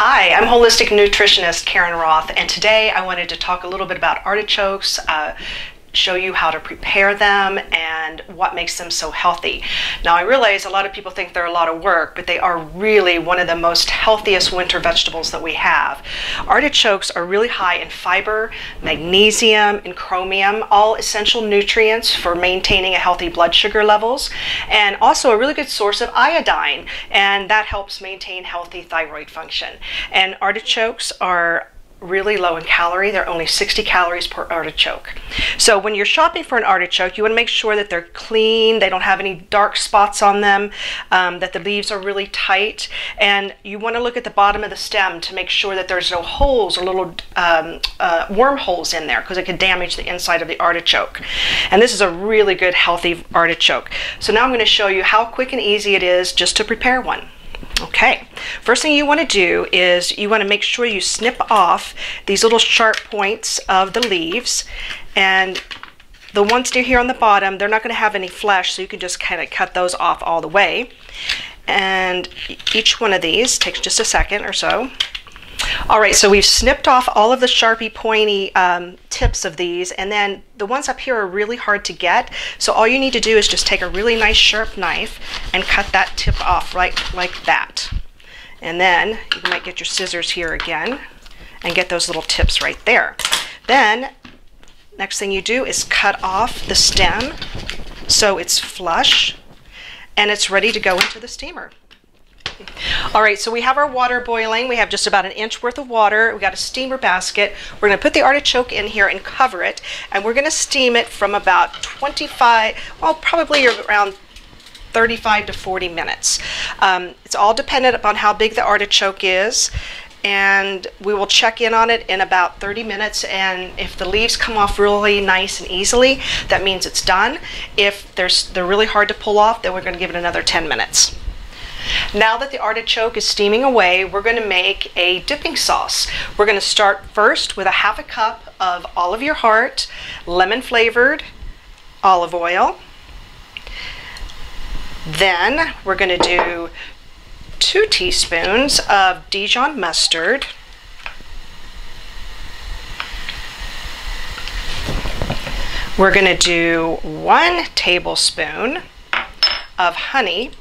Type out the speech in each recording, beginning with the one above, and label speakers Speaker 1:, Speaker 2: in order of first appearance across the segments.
Speaker 1: Hi, I'm holistic nutritionist Karen Roth, and today I wanted to talk a little bit about artichokes, show you how to prepare them and what makes them so healthy. Now I realize a lot of people think they're a lot of work, but they are really one of the most healthiest winter vegetables that we have. Artichokes are really high in fiber, magnesium, and chromium, all essential nutrients for maintaining a healthy blood sugar levels, and also a really good source of iodine, and that helps maintain healthy thyroid function. And artichokes are really low in calorie. They're only 60 calories per artichoke. So when you're shopping for an artichoke, you want to make sure that they're clean, they don't have any dark spots on them, that the leaves are really tight, and you want to look at the bottom of the stem to make sure that there's no holes or little wormholes in there, because it could damage the inside of the artichoke. And this is a really good healthy artichoke. So now I'm going to show you how quick and easy it is just to prepare one. Okay, first thing you want to do is you want to make sure you snip off these little sharp points of the leaves, and the ones down here on the bottom, they're not going to have any flesh, so you can just kind of cut those off all the way. And each one of these takes just a second or so. All right, so we've snipped off all of the sharpy pointy tips of these, and then the ones up here are really hard to get, so all you need to do is just take a really nice sharp knife and cut that tip off right like that. And then you might get your scissors here again and get those little tips right there. Then next thing you do is cut off the stem so it's flush and it's ready to go into the steamer. All right, so we have our water boiling. We have just about an inch worth of water. We got a steamer basket. We're going to put the artichoke in here and cover it, and we're going to steam it from about 25, well, probably around 35 to 40 minutes. It's all dependent upon how big the artichoke is, and we will check in on it in about 30 minutes, and if the leaves come off really nice and easily, that means it's done. If they're really hard to pull off, then we're going to give it another 10 minutes. Now that the artichoke is steaming away, we're going to make a dipping sauce. We're going to start first with a half a cup of Olive Your Heart lemon flavored olive oil. Then we're going to do 2 teaspoons of Dijon mustard. We're going to do 1 tablespoon of honey.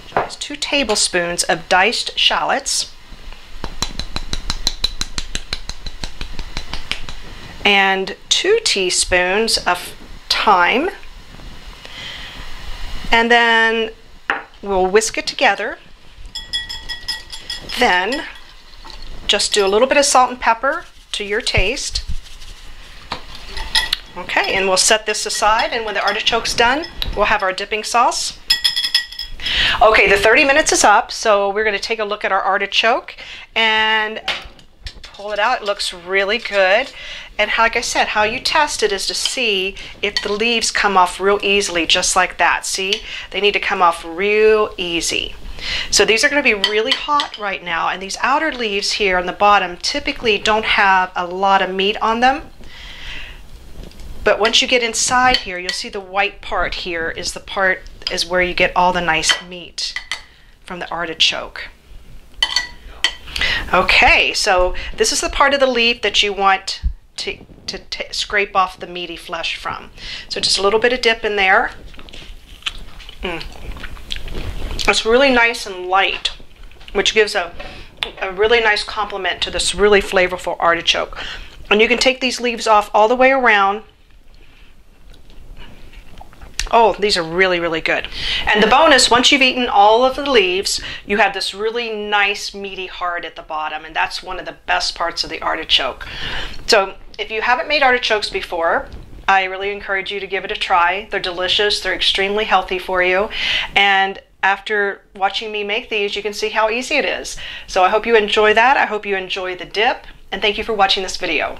Speaker 1: Just 2 tablespoons of diced shallots, and 2 teaspoons of thyme, and then we'll whisk it together. Then just do a little bit of salt and pepper to your taste. Okay, and we'll set this aside, and when the artichoke's done, we'll have our dipping sauce. Okay, the 30 minutes is up, so we're going to take a look at our artichoke and pull it out. It looks really good. And like I said, how you test it is to see if the leaves come off real easily, just like that. See? They need to come off real easy. So these are going to be really hot right now, and these outer leaves here on the bottom typically don't have a lot of meat on them. But once you get inside here, you'll see the white part here is the part is where you get all the nice meat from the artichoke. Okay, so this is the part of the leaf that you want to scrape off the meaty flesh from. So just a little bit of dip in there. It's really nice and light, which gives a really nice complement to this really flavorful artichoke. And you can take these leaves off all the way around. Oh, these are really, really good. And the bonus, once you've eaten all of the leaves, you have this really nice meaty heart at the bottom, and that's one of the best parts of the artichoke. So if you haven't made artichokes before, I really encourage you to give it a try. They're delicious, they're extremely healthy for you, and after watching me make these, you can see how easy it is. So I hope you enjoy that. I hope you enjoy the dip, and thank you for watching this video.